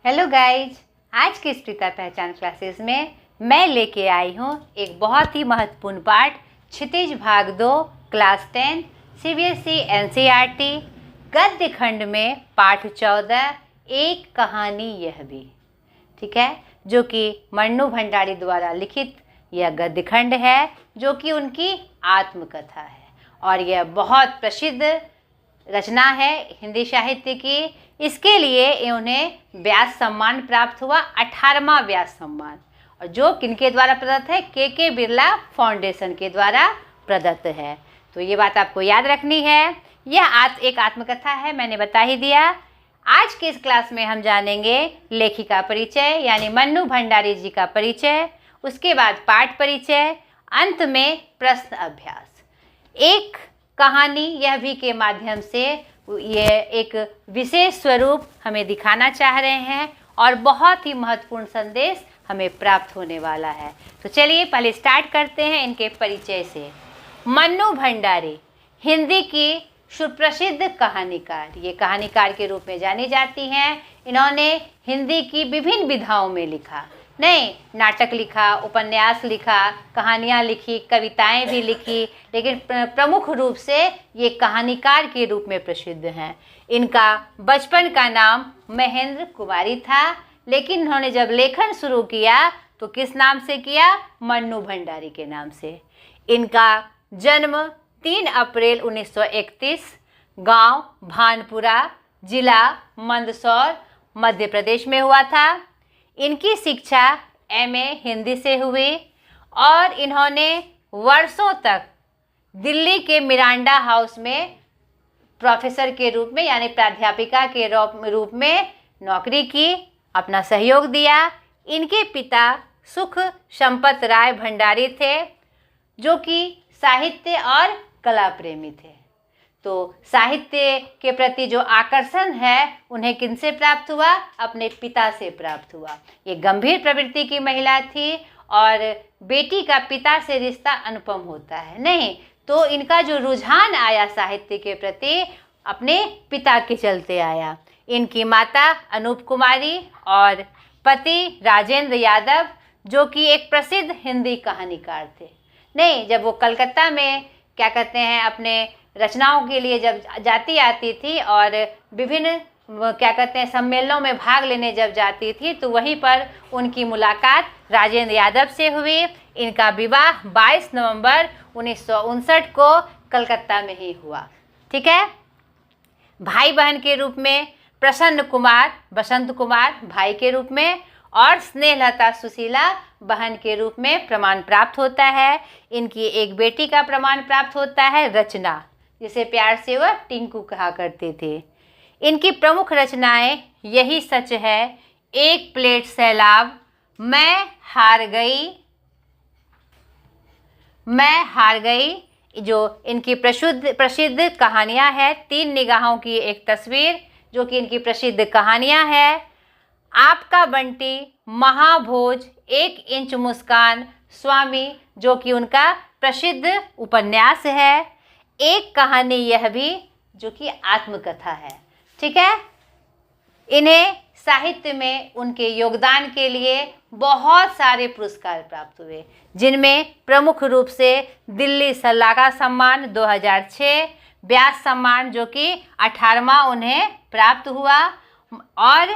Hello guys, आज की स्पृता पहचान क्लासेस में मैं लेके आई हूँ एक बहुत ही महत्वपूर्ण पाठ क्षितिज भाग 2 क्लास 10 सीबीएसई एनसीईआरटी गद्य खंड में पाठ 14 एक कहानी यह भी। ठीक है, जो कि मन्नू भंडारी द्वारा लिखित यह गद्य खंड है, जो कि उनकी आत्मकथा है और यह बहुत प्रसिद्ध रचना है हिंदी साहित्य की। इसके लिए उन्हें व्यास सम्मान प्राप्त हुआ, 18वां व्यास सम्मान, और जो किनके द्वारा प्रदत्त है, के बिरला फाउंडेशन के द्वारा प्रदत्त है। तो ये बात आपको याद रखनी है। यह एक आत्मकथा है, मैंने बता ही दिया। आज के इस क्लास में हम जानेंगे लेखिका परिचय यानी मन्नू भंडारी जी का परिचय, उसके बाद पाठ परिचय, अंत में प्रश्न अभ्यास। एक कहानी यह भी के माध्यम से ये एक विशेष स्वरूप हमें दिखाना चाह रहे हैं और बहुत ही महत्वपूर्ण संदेश हमें प्राप्त होने वाला है। तो चलिए पहले स्टार्ट करते हैं इनके परिचय से। मन्नू भंडारी हिंदी की सुप्रसिद्ध कहानीकार, ये कहानीकार के रूप में जानी जाती हैं। इन्होंने हिंदी की विभिन्न विधाओं में लिखा, नाटक लिखा, उपन्यास लिखा, कहानियाँ लिखी, कविताएं भी लिखी, लेकिन प्रमुख रूप से ये कहानीकार के रूप में प्रसिद्ध हैं। इनका बचपन का नाम महेंद्र कुमारी था, लेकिन इन्होंने जब लेखन शुरू किया तो किस नाम से किया? मन्नू भंडारी के नाम से। इनका जन्म 3 अप्रैल 1931 गांव भानपुरा, जिला मंदसौर, मध्य प्रदेश में हुआ था। इनकी शिक्षा एमए हिंदी से हुई और इन्होंने वर्षों तक दिल्ली के मिरांडा हाउस में प्रोफेसर के रूप में यानी प्राध्यापिका के रूप में नौकरी की, अपना सहयोग दिया। इनके पिता सुख संपत राय भंडारी थे, जो कि साहित्य और कला प्रेमी थे। तो साहित्य के प्रति जो आकर्षण है उन्हें किनसे प्राप्त हुआ? अपने पिता से प्राप्त हुआ। ये गंभीर प्रवृत्ति की महिला थी और बेटी का पिता से रिश्ता अनुपम होता है, तो इनका जो रुझान आया साहित्य के प्रति अपने पिता के चलते आया। इनकी माता अनूप कुमारी और पति राजेंद्र यादव, जो कि एक प्रसिद्ध हिंदी कहानीकार थे। जब वो कलकत्ता में अपने रचनाओं के लिए जब जाती आती थी और विभिन्न सम्मेलनों में भाग लेने जब जाती थी, तो वहीं पर उनकी मुलाकात राजेंद्र यादव से हुई। इनका विवाह 22 नवंबर 1959 को कलकत्ता में ही हुआ। ठीक है। भाई बहन के रूप में प्रसन्न कुमार, बसंत कुमार भाई के रूप में और स्नेहलता सुशीला बहन के रूप में प्रमाण प्राप्त होता है। इनकी एक बेटी का प्रमाण प्राप्त होता है, रचना, जिसे प्यार से वह टिंकू कहा करते थे। इनकी प्रमुख रचनाएं यही सच है, एक प्लेट सैलाब, मैं हार गई, जो इनकी प्रसिद्ध कहानियां हैं। 3 निगाहों की एक तस्वीर, जो कि इनकी प्रसिद्ध कहानियां हैं। आपका बंटी, महाभोज, 1 इंच मुस्कान, स्वामी, जो कि उनका प्रसिद्ध उपन्यास है। एक कहानी यह भी, जो कि आत्मकथा है। ठीक है। इन्हें साहित्य में उनके योगदान के लिए बहुत सारे पुरस्कार प्राप्त हुए, जिनमें प्रमुख रूप से दिल्ली सलागा सम्मान 2006, व्यास सम्मान जो कि 18वां उन्हें प्राप्त हुआ, और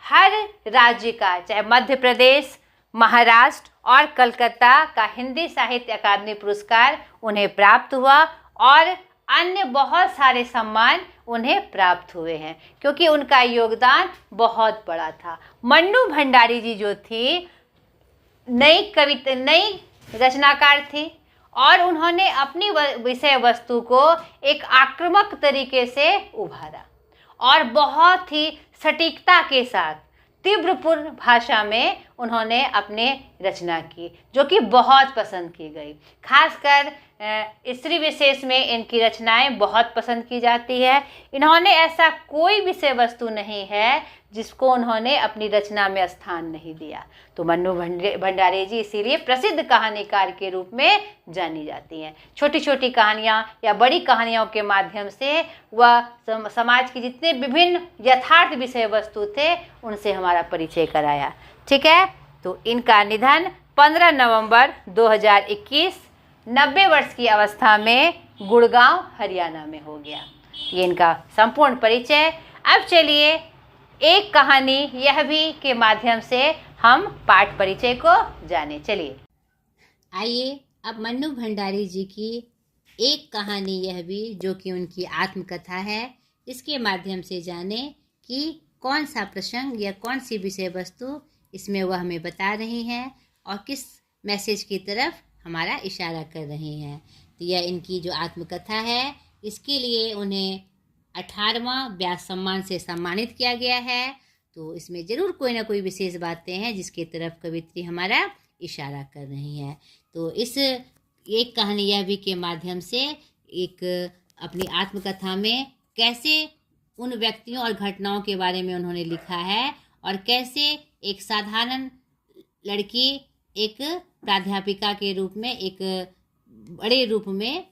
हर राज्य का, चाहे मध्य प्रदेश, महाराष्ट्र और कलकत्ता का हिंदी साहित्य अकादमी पुरस्कार उन्हें प्राप्त हुआ, और अन्य बहुत सारे सम्मान उन्हें प्राप्त हुए हैं, क्योंकि उनका योगदान बहुत बड़ा था। मन्नू भंडारी जी जो थी, नई रचनाकार थी और उन्होंने अपनी विषय वस्तु को एक आक्रामक तरीके से उभारा और बहुत ही सटीकता के साथ तीव्रपूर्ण भाषा में उन्होंने अपने रचना की, जो कि बहुत पसंद की गई। खासकर स्त्री विशेष में इनकी रचनाएं बहुत पसंद की जाती है। इन्होंने ऐसा कोई विषय वस्तु नहीं है जिसको उन्होंने अपनी रचना में स्थान नहीं दिया। तो मन्नू भंडारी जी इसीलिए प्रसिद्ध कहानीकार के रूप में जानी जाती हैं। छोटी छोटी कहानियाँ या बड़ी कहानियों के माध्यम से वह समाज की जितने विभिन्न यथार्थ विषय वस्तु थे उनसे हमारा परिचय कराया। ठीक है, तो इनका निधन 15 नवंबर 2021 90 वर्ष की अवस्था में गुड़गांव हरियाणा में हो गया। ये इनका संपूर्ण परिचय। अब चलिए एक कहानी यह भी के माध्यम से हम पाठ परिचय को जाने। चलिए आइए अब मन्नू भंडारी जी की एक कहानी यह भी जो कि उनकी आत्मकथा है, इसके माध्यम से जाने कि कौन सा प्रसंग या कौन सी विषय वस्तु इसमें वह हमें बता रही हैं और किस मैसेज की तरफ हमारा इशारा कर रही हैं। तो यह इनकी जो आत्मकथा है, इसके लिए उन्हें 18वां व्यास सम्मान से सम्मानित किया गया है। तो इसमें ज़रूर कोई ना कोई विशेष बातें हैं जिसकी तरफ कवित्री हमारा इशारा कर रही है। तो इस एक कहानी यह भी के माध्यम से एक अपनी आत्मकथा में कैसे उन व्यक्तियों और घटनाओं के बारे में उन्होंने लिखा है और कैसे एक साधारण लड़की एक प्राध्यापिका के रूप में एक बड़े रूप में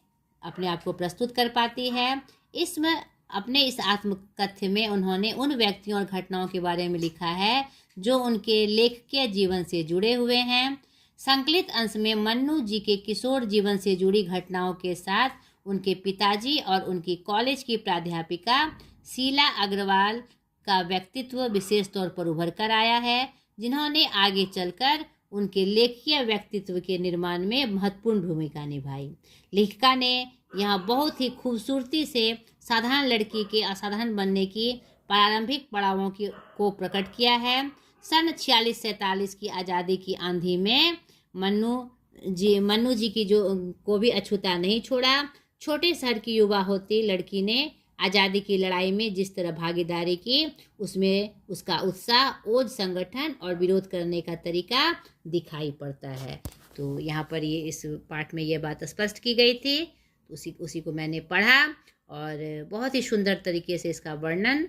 अपने आप को प्रस्तुत कर पाती है। इसमें अपने इस आत्मकथ्य में उन्होंने उन व्यक्तियों और घटनाओं के बारे में लिखा है जो उनके लेखकीय जीवन से जुड़े हुए हैं। संकलित अंश में मन्नू जी के किशोर जीवन से जुड़ी घटनाओं के साथ उनके पिताजी और उनकी कॉलेज की प्राध्यापिका शीला अग्रवाल का व्यक्तित्व विशेष तौर पर उभर कर आया है, जिन्होंने आगे चलकर उनके लेखकीय व्यक्तित्व के निर्माण में महत्वपूर्ण भूमिका निभाई। लेखिका ने यहाँ बहुत ही खूबसूरती से साधारण लड़की के असाधारण बनने की प्रारंभिक पड़ावों को प्रकट किया है। सन 46-47 की आज़ादी की आंधी में मन्नू जी की जो को भी अछूता नहीं छोड़ा। छोटे शहर की युवा होती लड़की ने आज़ादी की लड़ाई में जिस तरह भागीदारी की, उसमें उसका उत्साह, ओज संगठन और विरोध करने का तरीका दिखाई पड़ता है। तो यहाँ पर ये इस पाठ में ये बात स्पष्ट की गई थी। उसी को मैंने पढ़ा और बहुत ही सुंदर तरीके से इसका वर्णन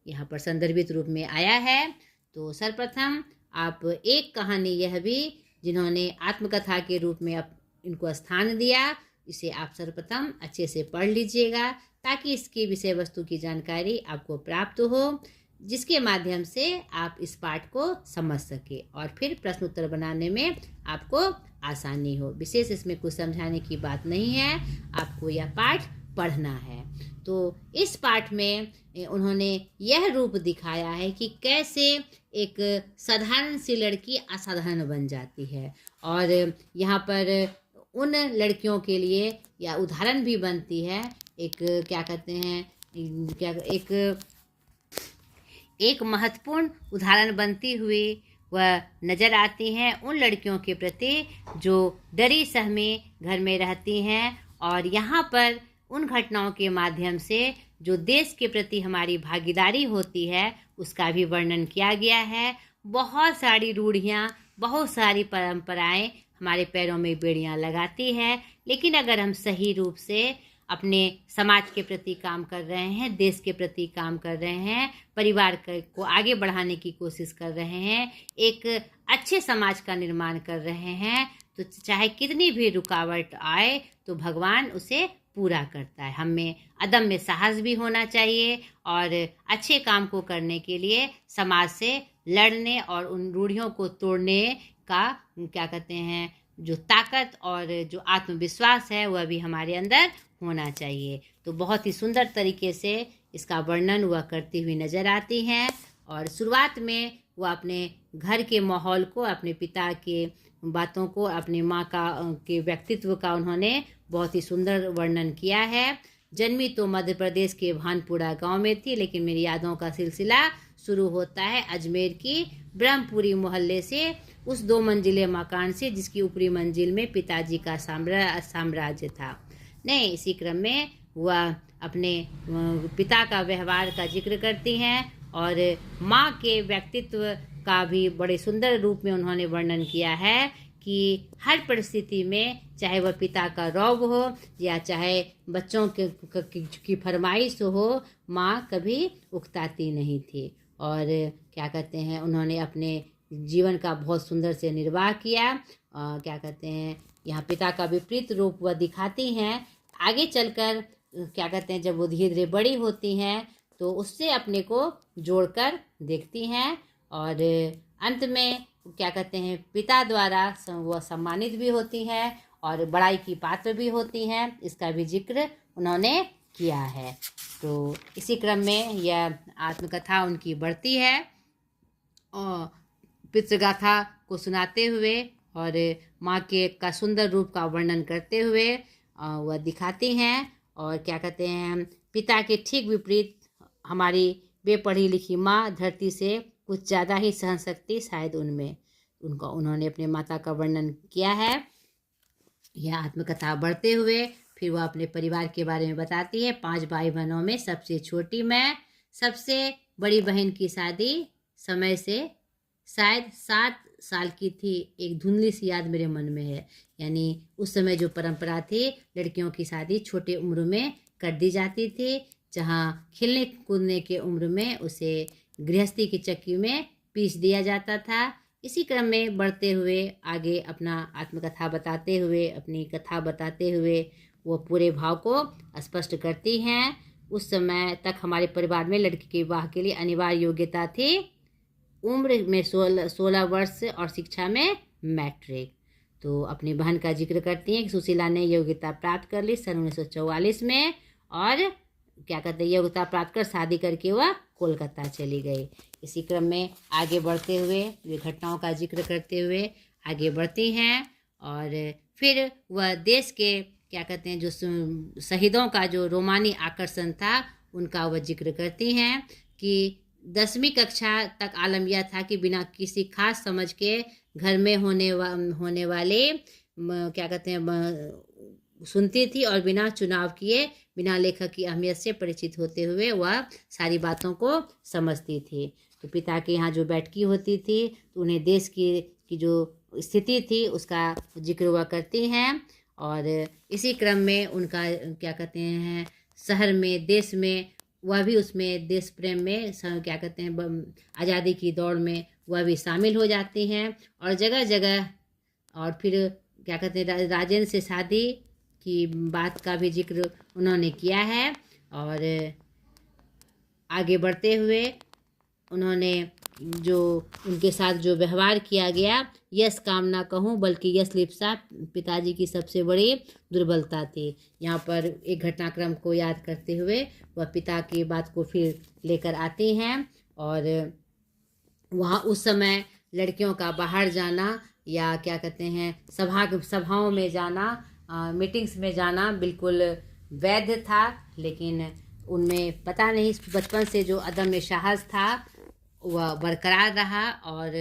यहाँ पर संदर्भित रूप में आया है। तो सर्वप्रथम आप एक कहानी यह भी जिन्होंने आत्मकथा के रूप में इनको स्थान दिया, इसे आप सर्वप्रथम अच्छे से पढ़ लीजिएगा ताकि इसकी विषय वस्तु की जानकारी आपको प्राप्त हो, जिसके माध्यम से आप इस पाठ को समझ सके और फिर प्रश्न उत्तर बनाने में आपको आसानी हो। विशेष इसमें कुछ समझाने की बात नहीं है, आपको यह पाठ पढ़ना है। तो इस पाठ में उन्होंने यह रूप दिखाया है कि कैसे एक साधारण सी लड़की असाधारण बन जाती है और यहाँ पर उन लड़कियों के लिए या उदाहरण भी बनती है। एक क्या कहते हैं एक महत्वपूर्ण उदाहरण बनती हुई वह नज़र आती हैं उन लड़कियों के प्रति जो डरी सहमी घर में रहती हैं और यहाँ पर उन घटनाओं के माध्यम से जो देश के प्रति हमारी भागीदारी होती है उसका भी वर्णन किया गया है। बहुत सारी रूढ़ियाँ, बहुत सारी परंपराएं हमारे पैरों में बेड़ियां लगाती है, लेकिन अगर हम सही रूप से अपने समाज के प्रति काम कर रहे हैं, देश के प्रति काम कर रहे हैं, परिवार को आगे बढ़ाने की कोशिश कर रहे हैं, एक अच्छे समाज का निर्माण कर रहे हैं, तो चाहे कितनी भी रुकावट आए तो भगवान उसे पूरा करता है। हमें अदम्य साहस भी होना चाहिए और अच्छे काम को करने के लिए समाज से लड़ने और उन रूढ़ियों को तोड़ने का क्या कहते हैं जो ताकत और जो आत्मविश्वास है वह भी हमारे अंदर होना चाहिए। तो बहुत ही सुंदर तरीके से इसका वर्णन वह करती हुई नज़र आती हैं और शुरुआत में वह अपने घर के माहौल को, अपने पिता के बातों को, अपनी माँ के व्यक्तित्व का उन्होंने बहुत ही सुंदर वर्णन किया है। जन्मी तो मध्य प्रदेश के भानपुरा गांव में थी, लेकिन मेरी यादों का सिलसिला शुरू होता है अजमेर की ब्रह्मपुरी मोहल्ले से, उस 2 मंजिले मकान से जिसकी ऊपरी मंजिल में पिताजी का साम्राज्य था। नहीं, इसी क्रम में वह अपने पिता का व्यवहार का जिक्र करती हैं और माँ के व्यक्तित्व का भी बड़े सुंदर रूप में उन्होंने वर्णन किया है कि हर परिस्थिति में, चाहे वह पिता का रौब हो या चाहे बच्चों की फरमाइश हो, माँ कभी उकताती नहीं थी। और क्या कहते हैं, उन्होंने अपने जीवन का बहुत सुंदर से निर्वाह किया। क्या कहते हैं, यहाँ पिता का विपरीत रूप वह दिखाती हैं। आगे चलकर क्या कहते हैं, जब वो धीरे धीरे बड़ी होती हैं तो उससे अपने को जोड़कर देखती हैं और अंत में क्या कहते हैं, पिता द्वारा वह सम्मानित भी होती हैं और बड़ाई की पात्र भी होती हैं। इसका भी जिक्र उन्होंने किया है। तो इसी क्रम में यह आत्मकथा उनकी बढ़ती है और पितृगाथा को सुनाते हुए और माँ के का सुंदर रूप का वर्णन करते हुए वह दिखाती हैं। और क्या कहते हैं, पिता के ठीक विपरीत हमारी बेपढ़ी लिखी माँ धरती से कुछ ज़्यादा ही सहन शक्ति शायद उन्होंने अपने माता का वर्णन किया है। यह आत्मकथा बढ़ते हुए फिर वह अपने परिवार के बारे में बताती है। 5 भाई बहनों में सबसे छोटी मैं, सबसे बड़ी बहन की शादी समय से शायद 7 साल की थी। एक धुंधली सी याद मेरे मन में है, यानी उस समय जो परंपरा थी, लड़कियों की शादी छोटे उम्र में कर दी जाती थी, जहाँ खेलने कूदने के उम्र में उसे गृहस्थी की चक्की में पीस दिया जाता था। इसी क्रम में बढ़ते हुए आगे अपना आत्मकथा बताते हुए, अपनी कथा बताते हुए वो पूरे भाव को स्पष्ट करती हैं। उस समय तक हमारे परिवार में लड़की के विवाह के लिए अनिवार्य योग्यता थी, उम्र में 16 वर्ष और शिक्षा में मैट्रिक। तो अपनी बहन का जिक्र करती हैं कि सुशीला ने योग्यता प्राप्त कर ली सन 1944 में और क्या कहते हैं, योग्यता प्राप्त कर शादी करके वह कोलकाता चली गई। इसी क्रम में आगे बढ़ते हुए ये घटनाओं का जिक्र करते हुए आगे बढ़ती हैं और फिर वह देश के क्या कहते हैं, जो शहीदों का जो रोमानी आकर्षण था उनका वह जिक्र करती हैं कि 10वीं कक्षा तक आलम यह था कि बिना किसी खास समझ के घर में होने वाले क्या कहते हैं सुनती थी और बिना चुनाव किए, बिना लेखक की अहमियत से परिचित होते हुए वह सारी बातों को समझती थी। तो पिता के यहाँ जो बैठकी होती थी तो उन्हें देश की जो स्थिति थी उसका जिक्र वह करती हैं और इसी क्रम में उनका क्या कहते हैं, शहर में, देश में, वह भी उसमें देश प्रेम में क्या कहते हैं, आज़ादी की दौड़ में वह भी शामिल हो जाती हैं और जगह जगह। और फिर क्या कहते हैं, राजेंद्र से शादी की बात का भी जिक्र उन्होंने किया है। और आगे बढ़ते हुए उन्होंने जो उनके साथ जो व्यवहार किया गया, यश काम ना कहूँ बल्कि यश लिप्सा पिताजी की सबसे बड़ी दुर्बलता थी। यहाँ पर एक घटनाक्रम को याद करते हुए वह पिता की बात को फिर लेकर आती हैं और वहाँ उस समय लड़कियों का बाहर जाना या क्या कहते हैं सभाओं में जाना, मीटिंग्स में जाना बिल्कुल वैध था, लेकिन उनमें पता नहीं बचपन से जो अदम्य साहस था वह बरकरार रहा और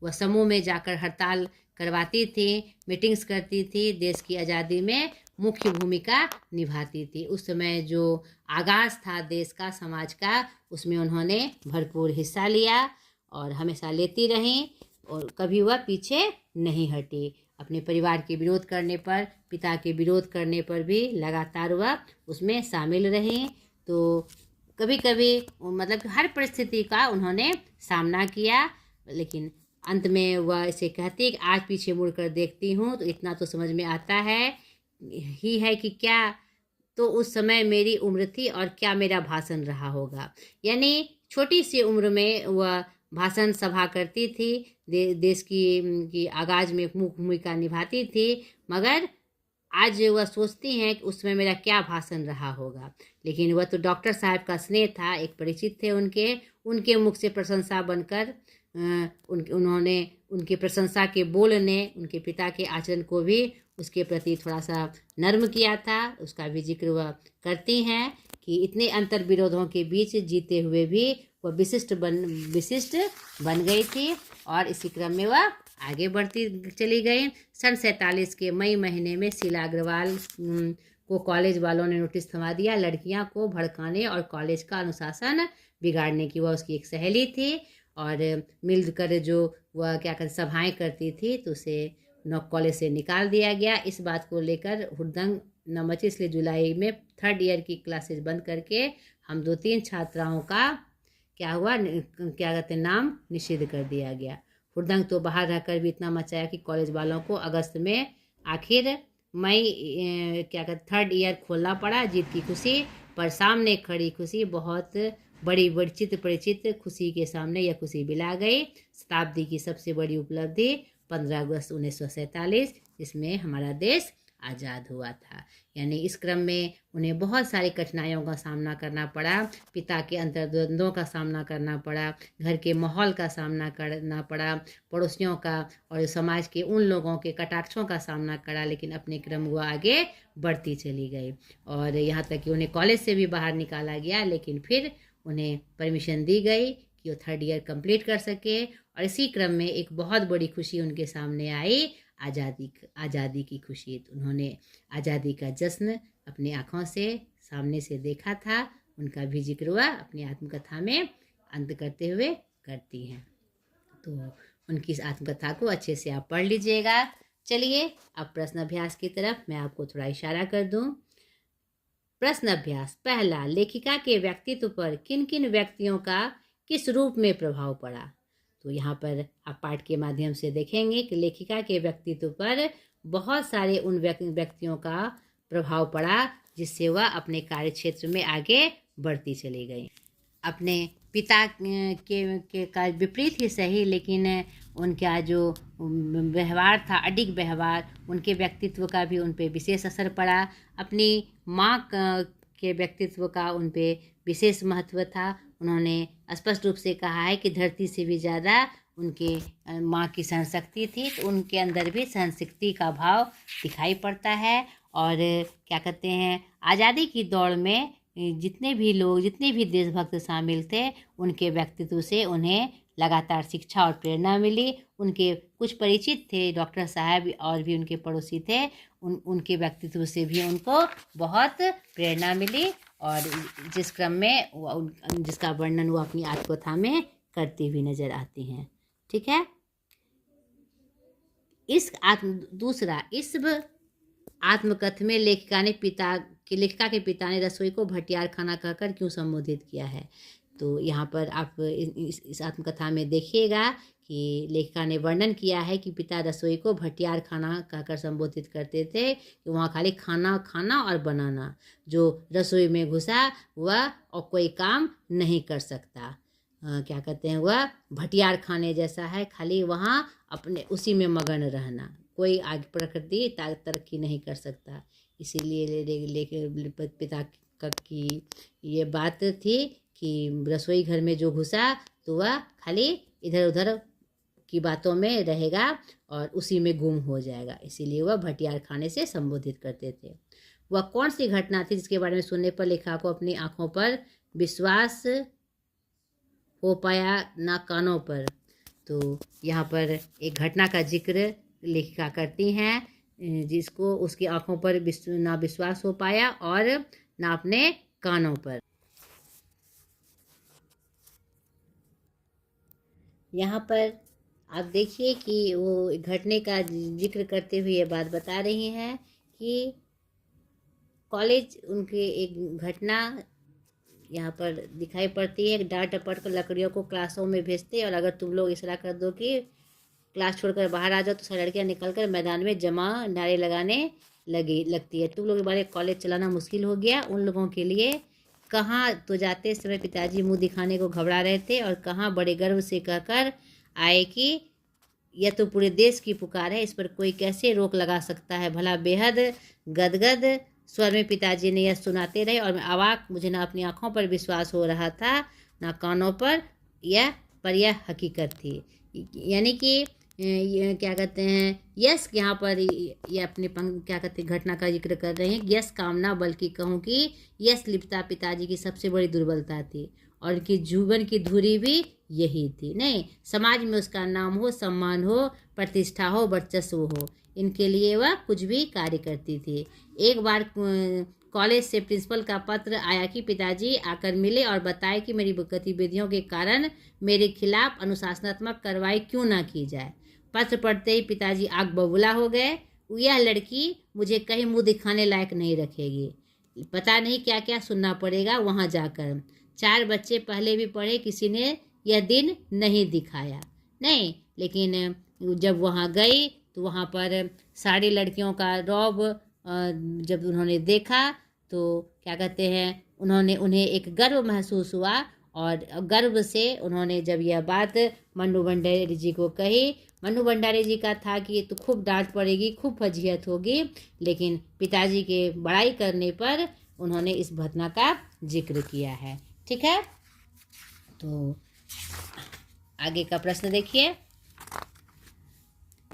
वह समूह में जाकर हड़ताल करवाती थी, मीटिंग्स करती थी, देश की आज़ादी में मुख्य भूमिका निभाती थी। उस समय जो आगाज़ था देश का, समाज का, उसमें उन्होंने भरपूर हिस्सा लिया और हमेशा लेती रहीं और कभी वह पीछे नहीं हटी। अपने परिवार के विरोध करने पर, पिता के विरोध करने पर भी लगातार वह उसमें शामिल रहीं। तो कभी कभी मतलब हर परिस्थिति का उन्होंने सामना किया, लेकिन अंत में वह इसे कहती है कि आज पीछे मुड़कर देखती हूँ तो इतना तो समझ में आता है कि क्या तो उस समय मेरी उम्र थी और क्या मेरा भाषण रहा होगा। यानी छोटी सी उम्र में वह भाषण सभा करती थी, देश की आगाज में मुख्य भूमिका निभाती थी, मगर आज वह सोचती हैं कि उसमें मेरा क्या भाषण रहा होगा। लेकिन वह तो डॉक्टर साहब का स्नेह था, एक परिचित थे उनके मुख से प्रशंसा बनकर उन्होंने उनकी प्रशंसा के बोल ने उनके पिता के आचरण को भी उसके प्रति थोड़ा सा नर्म किया था। उसका भी जिक्र वह करती हैं कि इतने अंतर विरोधों के बीच जीते हुए भी वह विशिष्ट बन गई थी और इसी क्रम में वह आगे बढ़ती चली गई। सन 47 के मई महीने में शीला अग्रवाल को कॉलेज वालों ने नोटिस थमा दिया लड़कियां को भड़काने और कॉलेज का अनुशासन बिगाड़ने की। वह उसकी एक सहेली थी और मिलकर जो वह क्या कहते सभाएं करती थी तो उसे कॉलेज से निकाल दिया गया। इस बात को लेकर हुड़दंग न मची, इसलिए जुलाई में 3rd ईयर की क्लासेस बंद करके हम 2-3 छात्राओं का क्या हुआ, क्या कहते हैं, नाम निषिद्ध कर दिया गया। हुड़दंग तो बाहर रहकर भी इतना मचाया कि कॉलेज वालों को अगस्त में आखिर मई क्या कहते 3rd ईयर खोलना पड़ा, जीत की खुशी पर सामने खड़ी खुशी बहुत बड़ी परिचित खुशी के सामने यह खुशी बिला गई। शताब्दी की सबसे बड़ी उपलब्धि 15 अगस्त 1947, जिसमें हमारा देश आज़ाद हुआ था। यानी इस क्रम में उन्हें बहुत सारी कठिनाइयों का सामना करना पड़ा, पिता के अंतर्द्वंद्वों का सामना करना पड़ा, घर के माहौल का सामना करना पड़ा, पड़ोसियों का और समाज के उन लोगों के कटाक्षों का सामना करा, लेकिन अपने क्रम वो आगे बढ़ती चली गई। और यहाँ तक कि उन्हें कॉलेज से भी बाहर निकाला गया, लेकिन फिर उन्हें परमिशन दी गई कि वो 3rd ईयर कंप्लीट कर सके। और इसी क्रम में एक बहुत बड़ी खुशी उनके सामने आई, आज़ादी की खुशी। तो उन्होंने आज़ादी का जश्न अपनी आँखों से सामने से देखा था। उनका भी जिक्र हुआ अपनी आत्मकथा में अंत करते हुए करती हैं। तो उनकी इस आत्मकथा को अच्छे से आप पढ़ लीजिएगा। चलिए अब प्रश्न अभ्यास की तरफ मैं आपको थोड़ा इशारा कर दूं। प्रश्न अभ्यास पहला, लेखिका के व्यक्तित्व पर किन किन व्यक्तियों का किस रूप में प्रभाव पड़ा। तो यहाँ पर आप पाठ के माध्यम से देखेंगे कि लेखिका के व्यक्तित्व पर बहुत सारे उन व्यक्तियों का प्रभाव पड़ा, जिससे वह अपने कार्य क्षेत्र में आगे बढ़ती चली गई। अपने पिता के का विपरीत ही सही, लेकिन उनका जो व्यवहार था, अडिग व्यवहार, उनके व्यक्तित्व का भी उन पे विशेष असर पड़ा। अपनी माँ के व्यक्तित्व का उन पे विशेष महत्व था। उन्होंने स्पष्ट रूप से कहा है कि धरती से भी ज़्यादा उनके माँ की सहनशक्ति थी, तो उनके अंदर भी सहनशक्ति का भाव दिखाई पड़ता है। और क्या कहते हैं, आज़ादी की दौड़ में जितने भी देशभक्त शामिल थे, उनके व्यक्तित्व से उन्हें लगातार शिक्षा और प्रेरणा मिली। उनके कुछ परिचित थे, डॉक्टर साहब और भी उनके पड़ोसी थे, उनके व्यक्तित्व से भी उनको बहुत प्रेरणा मिली, और जिस क्रम में जिसका वर्णन वो अपनी आत्मकथा में करती हुई नजर आती हैं। ठीक है। इस आत्मकथा में लेखिका के पिता ने रसोई को भटियार खाना कहकर क्यों संबोधित किया है। तो यहाँ पर आप इस आत्मकथा में देखिएगा कि लेखिका ने वर्णन किया है कि पिता रसोई को भटियार खाना कहकर संबोधित करते थे, कि वहाँ खाली खाना और बनाना, जो रसोई में घुसा वह और कोई काम नहीं कर सकता। क्या कहते हैं, वह भटियार खाने जैसा है, खाली वहाँ अपने उसी में मगन रहना, कोई आगे प्रकृति तरक्की नहीं कर सकता। इसीलिए पिता की ये बात थी कि रसोई घर में जो घुसा तो वह खाली इधर उधर की बातों में रहेगा और उसी में गुम हो जाएगा। इसीलिए वह भटियार खाने से संबोधित करते थे। वह कौन सी घटना थी जिसके बारे में सुनने पर लेखिका को अपनी आंखों पर विश्वास हो पाया, ना कानों पर। तो यहाँ पर एक घटना का जिक्र लेखिका करती हैं, जिसको उसकी आंखों पर ना विश्वास हो पाया और ना अपने कानों पर। यहाँ पर आप देखिए कि वो घटने का जिक्र करते हुए ये बात बता रही हैं कि कॉलेज उनके एक घटना यहाँ पर दिखाई पड़ती है। डांट डपट कर लकड़ियों को क्लासों में भेजते, और अगर तुम लोग इशारा कर दो कि क्लास छोड़कर बाहर आ जाओ तो सारी लड़कियाँ निकलकर मैदान में जमा नारे लगाने लगती है। तुम लोग के बारे कॉलेज चलाना मुश्किल हो गया। उन लोगों के लिए कहाँ तो जाते समय पिताजी मुंह दिखाने को घबरा रहे थे, और कहाँ बड़े गर्व से कहकर आए कि यह तो पूरे देश की पुकार है, इस पर कोई कैसे रोक लगा सकता है। भला बेहद गदगद स्वर में पिताजी ने यह सुनाते रहे, और मैं अवाक, मुझे ना अपनी आंखों पर विश्वास हो रहा था ना कानों पर। यह हकीकत थी। यानी कि क्या कहते हैं, यस, यहाँ पर ये अपने क्या कहते हैं घटना का जिक्र कर रहे हैं। यस कामना, बल्कि कहूँ कि यस लिप्ता पिताजी की सबसे बड़ी दुर्बलता थी, और उनकी जीवन की धुरी भी यही थी। नहीं, समाज में उसका नाम हो, सम्मान हो, प्रतिष्ठा हो, वर्चस्व हो, इनके लिए वह कुछ भी कार्य करती थी। एक बार कॉलेज से प्रिंसिपल का पत्र आया कि पिताजी आकर मिले और बताए कि मेरी गतिविधियों के कारण मेरे खिलाफ अनुशासनात्मक कार्रवाई क्यों ना की जाए। पत्र पढ़ते ही पिताजी आग बबूला हो गए। यह लड़की मुझे कहीं मुंह दिखाने लायक नहीं रखेगी, पता नहीं क्या क्या सुनना पड़ेगा वहाँ जाकर। 4 बच्चे पहले भी पढ़े, किसी ने यह दिन नहीं दिखाया। नहीं, लेकिन जब वहाँ गई तो वहाँ पर सारी लड़कियों का रौब जब उन्होंने देखा तो क्या कहते हैं, उन्हें एक गर्व महसूस हुआ। और गर्व से उन्होंने जब यह बात मन्नू भंडारी जी को कही, मन्नू भंडारी जी का था कि तो खूब डांट पड़ेगी, खूब फजीहत होगी, लेकिन पिताजी के बड़ाई करने पर उन्होंने इस घटना का जिक्र किया है। ठीक है, तो आगे का प्रश्न देखिए।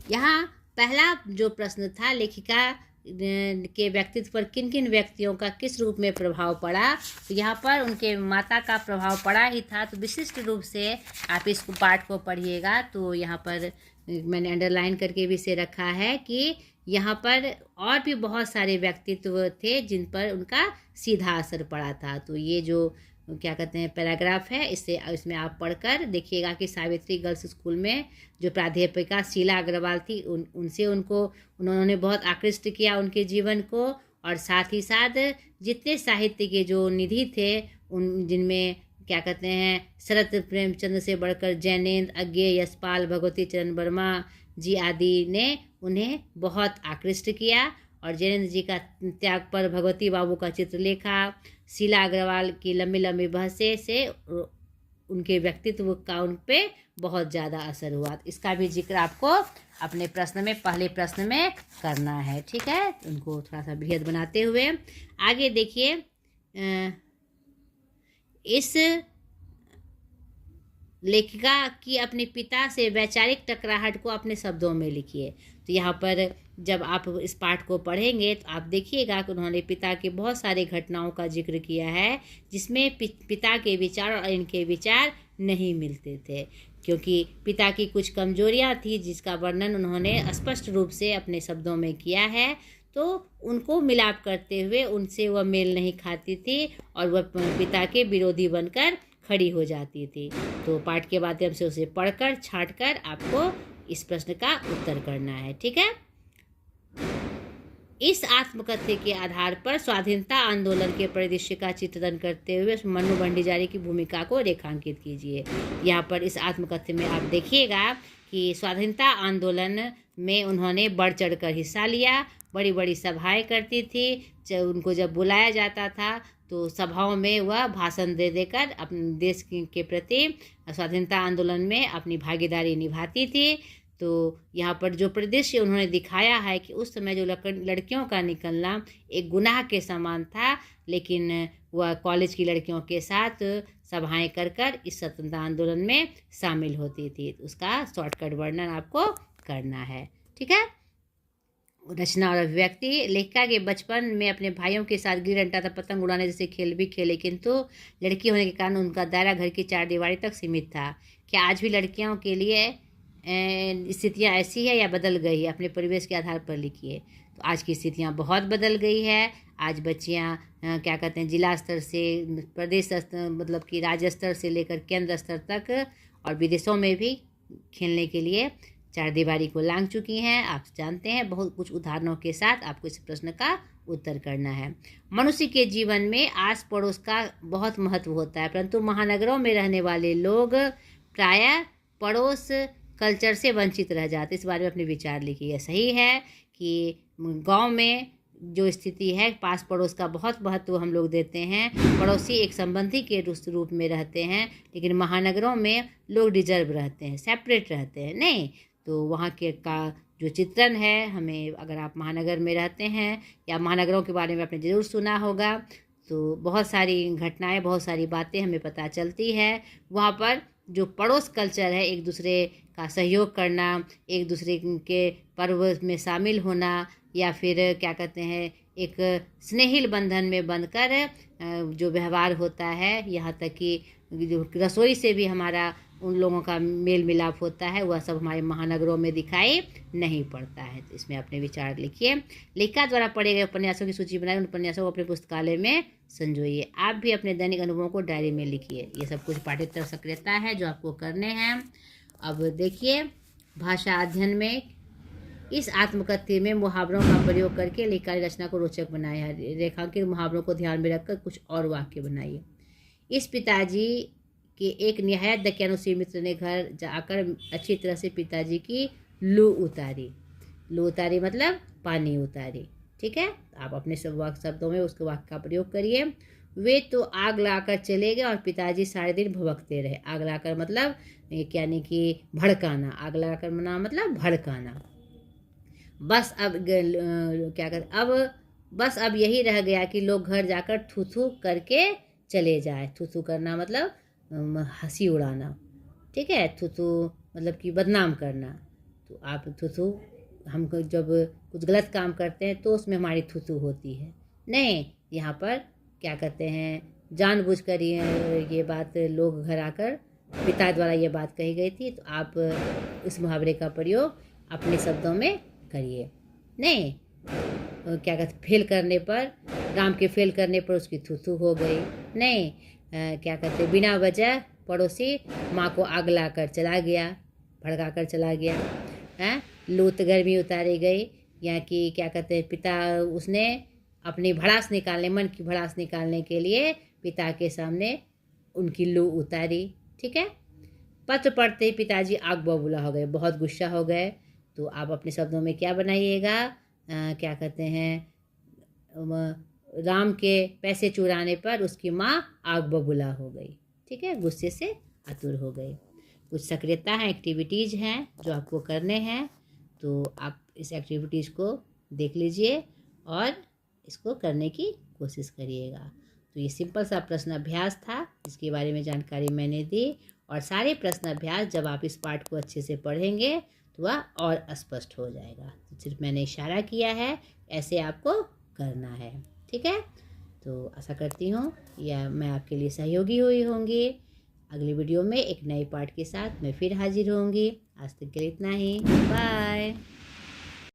यहाँ पहला जो प्रश्न था, लेखिका के व्यक्तित्व पर किन किन व्यक्तियों का किस रूप में प्रभाव पड़ा, तो यहाँ पर उनके माता का प्रभाव पड़ा ही था। तो विशिष्ट रूप से आप इस पाठ को पढ़िएगा। तो यहाँ पर मैंने अंडरलाइन करके भी इसे रखा है कि यहाँ पर और भी बहुत सारे व्यक्तित्व थे जिन पर उनका सीधा असर पड़ा था। तो ये जो क्या कहते हैं पैराग्राफ है, इसमें आप पढ़कर देखिएगा कि सावित्री गर्ल्स स्कूल में जो प्राध्यापिका शीला अग्रवाल थी उन्होंने बहुत आकृष्ट किया उनके जीवन को। और साथ ही साथ जितने साहित्य के जो निधि थे उन जिनमें क्या कहते हैं शरत प्रेमचंद से बढ़कर जैनेन्द्र, अज्ञे, यशपाल, भगवती चरण वर्मा जी आदि ने उन्हें बहुत आकृष्ट किया। और जैनेन्द्र जी का त्याग पर भगवती बाबू का चित्रलेखा, शीला अग्रवाल की लंबी लंबी बहसें से उनके व्यक्तित्व का उन पे बहुत ज़्यादा असर हुआ। इसका भी जिक्र आपको अपने प्रश्न में, पहले प्रश्न में करना है। ठीक है, उनको थोड़ा सा बृहद बनाते हुए आगे देखिए। इस लेखिका की अपने पिता से वैचारिक टकराहट को अपने शब्दों में लिखिए। तो यहाँ पर जब आप इस पाठ को पढ़ेंगे तो आप देखिएगा कि उन्होंने पिता के बहुत सारे घटनाओं का जिक्र किया है जिसमें पिता के विचार और इनके विचार नहीं मिलते थे, क्योंकि पिता की कुछ कमजोरियाँ थी जिसका वर्णन उन्होंने स्पष्ट रूप से अपने शब्दों में किया है। तो उनको मिलाप करते हुए उनसे वह मेल नहीं खाती थी और वह पिता के विरोधी बनकर खड़ी हो जाती थी। तो पाठ के माध्यम से उसे पढ़कर छांटकर आपको इस प्रश्न का उत्तर करना है। ठीक है, इस आत्मकथ्य के आधार पर स्वाधीनता आंदोलन के परिदृश्य का चित्रण करते हुए मन्नू भंडारी की भूमिका को रेखांकित कीजिए। यहाँ पर इस आत्मकथ्य में आप देखिएगा कि स्वाधीनता आंदोलन में उन्होंने बढ़ चढ़कर हिस्सा लिया, बड़ी बड़ी सभाएं करती थी। उनको जब बुलाया जाता था तो सभाओं में वह भाषण दे देकर अपने देश के प्रति स्वाधीनता आंदोलन में अपनी भागीदारी निभाती थी। तो यहाँ पर जो परिदृश्य उन्होंने दिखाया है कि उस समय जो लड़कियों का निकलना एक गुनाह के समान था, लेकिन वह कॉलेज की लड़कियों के साथ सभाएं कर कर इस स्वतंत्रता आंदोलन में शामिल होती थी। उसका शॉर्टकट वर्णन आपको करना है। ठीक है, रचना और अभिव्यक्ति। लेखिका के बचपन में अपने भाइयों के साथ गिल्ली डंडा तथा पतंग उड़ाने जैसे खेल भी खेले, किंतु लड़की होने के कारण उनका दायरा घर की 4 दीवारी तक सीमित था। क्या आज भी लड़कियों के लिए स्थितियाँ ऐसी है या बदल गई है? अपने परिवेश के आधार पर लिखिए। तो आज की स्थितियाँ बहुत बदल गई है। आज बच्चियाँ क्या कहते हैं जिला स्तर से प्रदेश स्तर मतलब कि राज्य स्तर से लेकर केंद्र स्तर तक और विदेशों में भी खेलने के लिए 4 दीवारी को लांघ चुकी हैं। आप जानते हैं, बहुत कुछ उदाहरणों के साथ आपको इस प्रश्न का उत्तर करना है। मनुष्य के जीवन में आस पड़ोस का बहुत महत्व होता है, परंतु महानगरों में रहने वाले लोग प्रायः पड़ोस कल्चर से वंचित रह जाते। इस बारे में अपने विचार लिखिए। सही है कि गांव में जो स्थिति है पास पड़ोस का बहुत महत्व हम लोग देते हैं, पड़ोसी एक संबंधी के रूप में रहते हैं, लेकिन महानगरों में लोग रिजर्व रहते हैं, सेपरेट रहते हैं। नहीं, तो वहाँ के का जो चित्रण है, हमें अगर आप महानगर में रहते हैं या महानगरों के बारे में आपने ज़रूर सुना होगा, तो बहुत सारी घटनाएं, बहुत सारी बातें हमें पता चलती है। वहाँ पर जो पड़ोस कल्चर है, एक दूसरे का सहयोग करना, एक दूसरे के पर्व में शामिल होना, या फिर क्या कहते हैं एक स्नेहिल बंधन में बंधकर जो व्यवहार होता है, यहाँ तक कि जो रसोई से भी हमारा उन लोगों का मेल मिलाप होता है, वह सब हमारे महानगरों में दिखाई नहीं पड़ता है। तो इसमें अपने विचार लिखिए। लेखिका द्वारा पढ़े गए उपन्यासों की सूची बनाए, उन उपन्यासों को अपने पुस्तकालय में संजोइए। आप भी अपने दैनिक अनुभवों को डायरी में लिखिए। ये सब कुछ पाठ्येतर सक्रियता है जो आपको करने हैं। अब देखिए भाषा अध्ययन में इस आत्मकथ्य में मुहावरों का प्रयोग करके लेखकारी रचना को रोचक बनाया। रेखांकित मुहावरों को ध्यान में रखकर कुछ और वाक्य बनाइए। इस पिताजी के एक निहायत दकियानुसी मित्र ने घर जाकर अच्छी तरह से पिताजी की लू उतारी। लू उतारी मतलब पानी उतारी। ठीक है, आप अपने शब्दों में उसके वाक्य का प्रयोग करिए। वे तो आग लाकर चले गए और पिताजी सारे दिन भभकते रहे। आग लाकर मतलब यानी कि भड़काना। आग लाकर मतलब भड़काना। बस अब क्या कहते अब बस अब यही रह गया कि लोग घर जाकर थू थू करके चले जाए। थू थू करना मतलब हंसी उड़ाना। ठीक है, थू थू मतलब कि बदनाम करना। तो आप थू थू, हम जब कुछ गलत काम करते हैं तो उसमें हमारी थू थू होती है। नहीं, यहाँ पर क्या कहते हैं, जानबूझकर ये बात लोग घर आकर पिता द्वारा ये बात कही गई थी। तो आप इस मुहावरे का प्रयोग अपने शब्दों में करिए। नहीं, क्या कहते फेल करने पर, राम के फेल करने पर उसकी थू थू हो गई। नहीं, क्या कहते बिना वजह पड़ोसी माँ को आग लाकर चला गया, भड़का कर चला गया। हैं, लूत गर्मी उतारी गई, या कि क्या कहते हैं पिता उसने अपनी भड़ास निकालने, मन की भड़ास निकालने के लिए पिता के सामने उनकी लू उतारी। ठीक है, पत्र पढ़ते ही पिताजी आग बबूला हो गए, बहुत गुस्सा हो गए। तो आप अपने शब्दों में क्या बनाइएगा, क्या कहते हैं, राम के पैसे चुराने पर उसकी माँ आग बबूला हो गई। ठीक है, गुस्से से आतुर हो गई। कुछ सक्रियता है, एक्टिविटीज़ हैं जो आपको करने हैं। तो आप इस एक्टिविटीज़ को देख लीजिए और इसको करने की कोशिश करिएगा। तो ये सिंपल सा प्रश्न अभ्यास था, जिसके बारे में जानकारी मैंने दी। और सारे प्रश्न अभ्यास जब आप इस पाठ को अच्छे से पढ़ेंगे तो वह और स्पष्ट हो जाएगा। तो सिर्फ मैंने इशारा किया है, ऐसे आपको करना है। ठीक है, तो आशा करती हूँ या मैं आपके लिए सहयोगी हुई होंगी। अगली वीडियो में एक नए पाठ के साथ मैं फिर हाजिर होंगी। आज तक के लिए इतना ही। बाय।